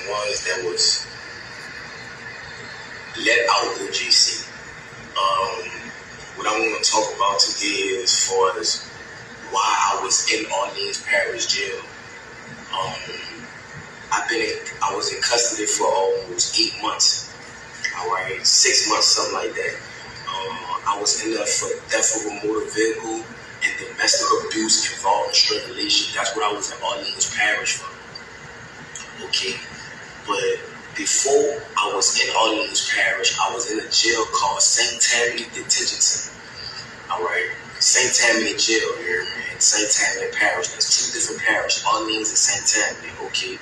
ones that was let out of OJC. What I want to talk about today is as far as why I was in Orleans Parish Jail. I was in custody for almost 8 months. All right, 6 months, something like that. I was in there for theft of a motor vehicle and domestic abuse involving strangulation. That's what I was in Orleans Parish for. Okay, but before I was in Orleans Parish, I was in a jail called Tammany Detention Center. All right, Tammany Jail here in Tammany Parish. There's two different parishes, Orleans and Tammany. Okay,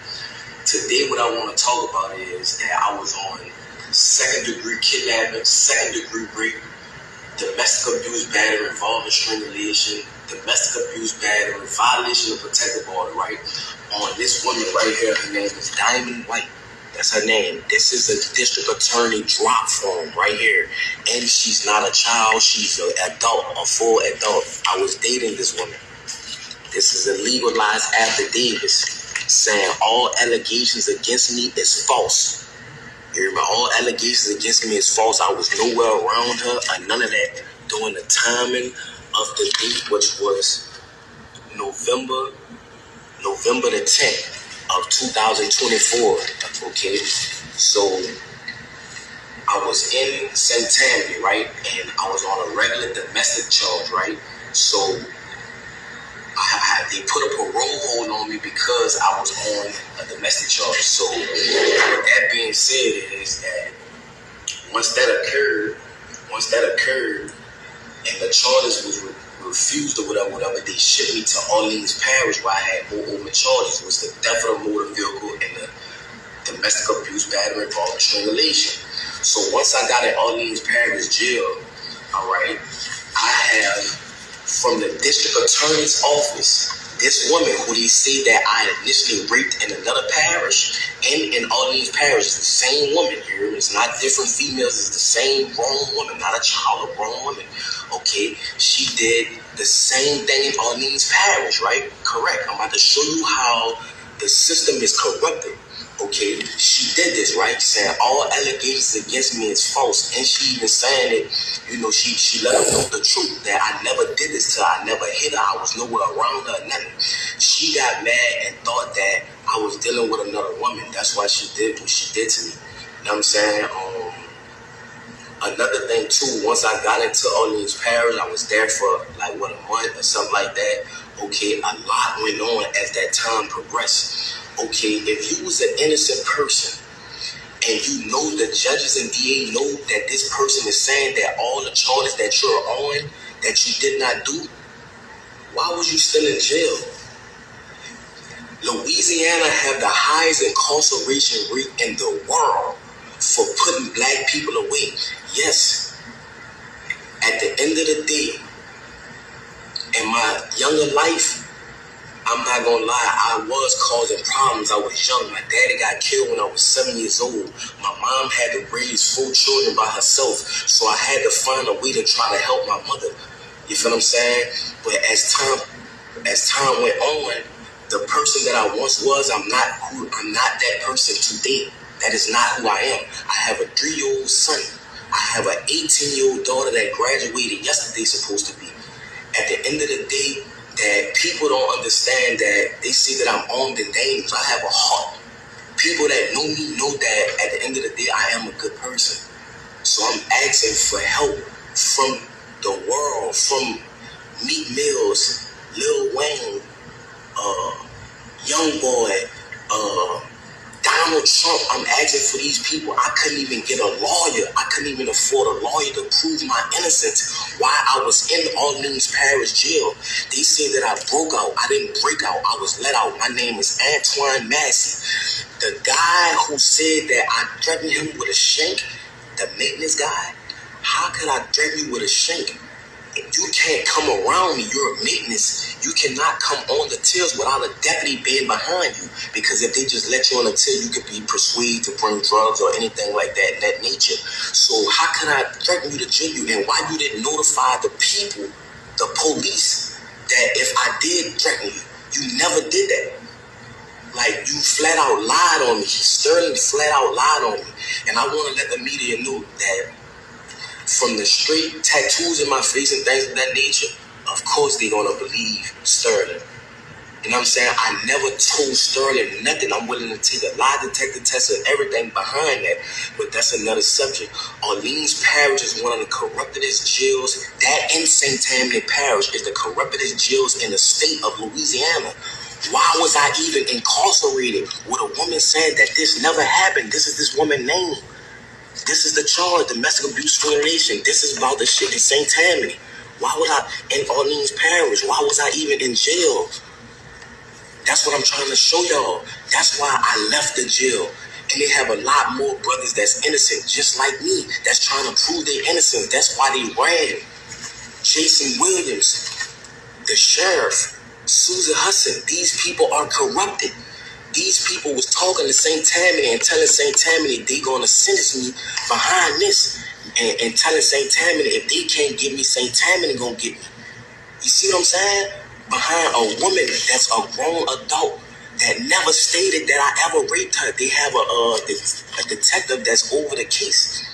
today what I want to talk about is that I was on second-degree kidnapping, second-degree rape, domestic abuse, battery involving strangulation, domestic abuse, battery, violation of protective order. Right on this woman right here, her name is Diamond White. That's her name. This is a district attorney drop form right here. And she's not a child. She's an adult, a full adult. I was dating this woman. This is a legalized affidavit saying all allegations against me is false. You hear me? All allegations against me is false. I was nowhere around her or none of that during the timing of the date, which was November the 10th. Of 2024, okay, so I was in Tammany, right, and I was on a regular domestic charge, right, so they put a parole hold on me because I was on a domestic charge. So with that being said is that once that occurred, and the charges was refused or whatever, they shipped me to Orleans Parish where I had more open charges. It was the theft of a motor vehicle and the domestic abuse, battery involving strangulation. So once I got in Orleans Parish Jail, all right, I have from the district attorney's office, this woman who they say that I initially raped in another parish and in Orleans Parish, is the same woman here. It's not different females, it's the same grown woman, not a child, a grown woman. Okay, she did the same thing in Orleans Parish, right? Correct. I'm about to show you how the system is corrupted. Okay, she did this, right? Saying all allegations against me is false, and she even saying it. You know, she let them know the truth that I never did this to her. I never hit her. I was nowhere around her. Nothing. She got mad and thought that I was dealing with another woman. That's why she did what she did to me. You know what I'm saying? Another thing too, once I got into Orleans Parish, I was there for like a month or something like that. Okay, a lot went on as that time progressed. Okay, if you was an innocent person and you know the judges and DA know that this person is saying that all the charges that you're on that you did not do, why was you still in jail? Louisiana have the highest incarceration rate in the world for putting black people away. Yes, at the end of the day, in my younger life, I'm not gonna lie, I was causing problems. I was young. My daddy got killed when I was 7 years old. My mom had to raise 4 children by herself, so I had to find a way to try to help my mother. You feel what I'm saying? But as time went on, the person that I once was, I'm not that person today. That is not who I am. I have a 3-year-old son. I have an 18-year-old daughter that graduated yesterday, supposed to be. At the end of the day, that people don't understand that they see that I'm armed and dangerous. I have a heart. People that know me know that at the end of the day, I am a good person. So I'm asking for help from the world, from Meek Mills, Lil Wayne, Young Boy, Donald Trump. I'm asking for these people. I couldn't even get a lawyer. I couldn't even afford a lawyer to prove my innocence while I was in Orleans Parish Jail. They say that I broke out. I didn't break out. I was let out. My name is Massey. The guy who said that I threatened him with a shank, the maintenance guy, how could I threaten you with a shank? You can't come around me. You're a maintenance. You cannot come on the tills without a deputy being behind you. Because if they just let you on the till, you could be persuaded to bring drugs or anything like that nature. So how can I threaten you to jail you? And why you didn't notify the people, the police, that if I did threaten you, you never did that. Like, you flat out lied on me. Sterling flat out lied on me. And I want to let the media know that from the straight tattoos in my face and things of that nature, of course they're going to believe Sterling. You know what I'm saying? I never told Sterling nothing. I'm willing to take a lie detector test and everything behind that. But that's another subject. Orleans Parish is one of the corruptedest jails. That in St. Tammany Parish is the corruptedest jails in the state of Louisiana. Why was I even incarcerated with a woman saying that this never happened? This is this woman's name. This is the charge, domestic abuse strangulation. This is about the shit in St. Tammany. Why was I in Orleans Parish? Why was I even in jail? That's what I'm trying to show y'all. That's why I left the jail. And they have a lot more brothers that's innocent, just like me, that's trying to prove their innocence. That's why they ran. Jason Williams, the sheriff, Susan Hudson, these people are corrupted. These people was talking to St. Tammany and telling St. Tammany they gonna sentence me behind this, and telling St. Tammany if they can't get me, St. Tammany gonna get me. You see what I'm saying? Behind a woman that's a grown adult that never stated that I ever raped her. They have a detective that's over the case,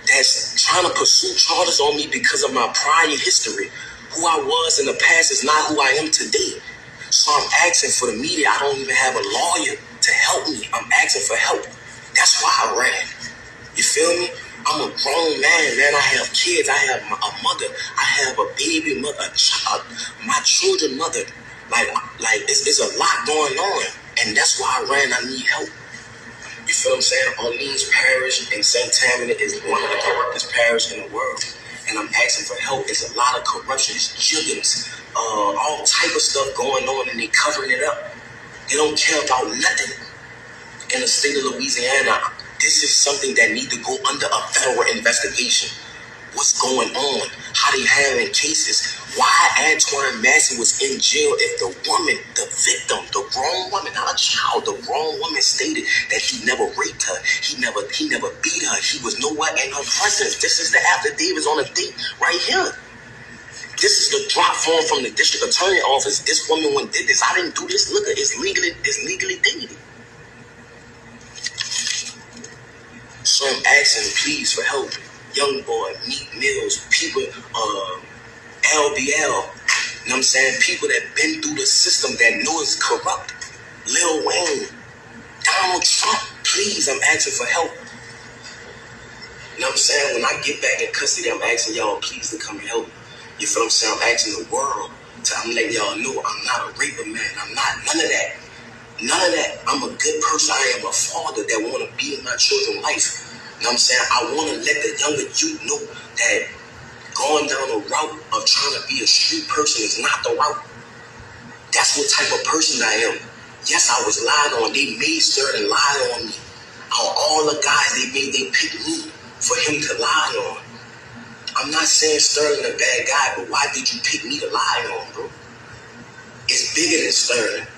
that's trying to pursue charges on me because of my prior history. Who I was in the past is not who I am today. So I'm asking for the media. I don't even have a lawyer to help me. I'm asking for help. That's why I ran. You feel me? I'm a grown man. I have kids. I have a mother. I have a baby mother, my children mother. Like it's a lot going on. And that's why I ran. I need help. You feel what I'm saying? Orleans Parish in St. Tammany is one of the corruptest parishes in the world. And I'm asking for help. It's a lot of corruption. It's juggins, all type of stuff going on, and they covering it up. They don't care about nothing in the state of Louisiana. This is something that need to go under a federal investigation. What's going on? How they handling cases? Why Antoine Massey was in jail if the woman, the victim, the grown woman, not a child, the grown woman stated that he never raped her. He never beat her. He was nowhere in her presence. This is the affidavits on the date right here. This is the drop form from the district attorney office. This woman went did this. I didn't do this. Look, it's legally dated. So I'm asking, please, for help. Young Boy, Meek Mills, people, LBL, you know what I'm saying? People that been through the system that know it's corrupt. Lil Wayne, Donald Trump, please, I'm asking for help. You know what I'm saying? When I get back in custody, I'm asking y'all, please, to come and help. You feel what I'm saying? I'm asking the world. I'm letting y'all know I'm not a raper, man. I'm not none of that. None of that. I'm a good person. I am a father that want to be in my children's life. You know what I'm saying? I want to let the younger youth know that going down the route of trying to be a street person is not the route. That's what type of person I am. Yes, I was lied on. They made certain lie on me. All the guys they picked me for him to lie on. I'm not saying Sterling a bad guy, but why did you pick me to lie on, bro? It's bigger than Sterling.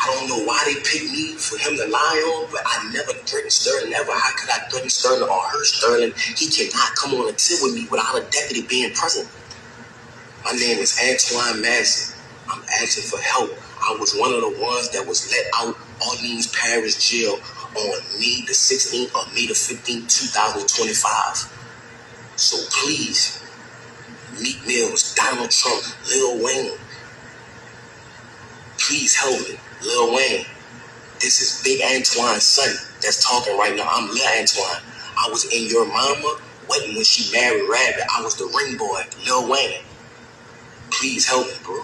I don't know why they picked me for him to lie on, but I never threatened Sterling ever. How could I threaten Sterling or hurt Sterling? He cannot come on a tip with me without a deputy being present. My name is Antoine Massey. I'm asking for help. I was one of the ones that was let out Orleans Parish Jail on May the 16th or May the 15th, 2025. So please, Meek Mills, Donald Trump, Lil Wayne, please help me. Lil Wayne, this is Big Antoine's son that's talking right now. I'm Lil Antoine. I was in your mama wedding when she married Rabbit. I was the ring boy, Lil Wayne. Please help me, bro.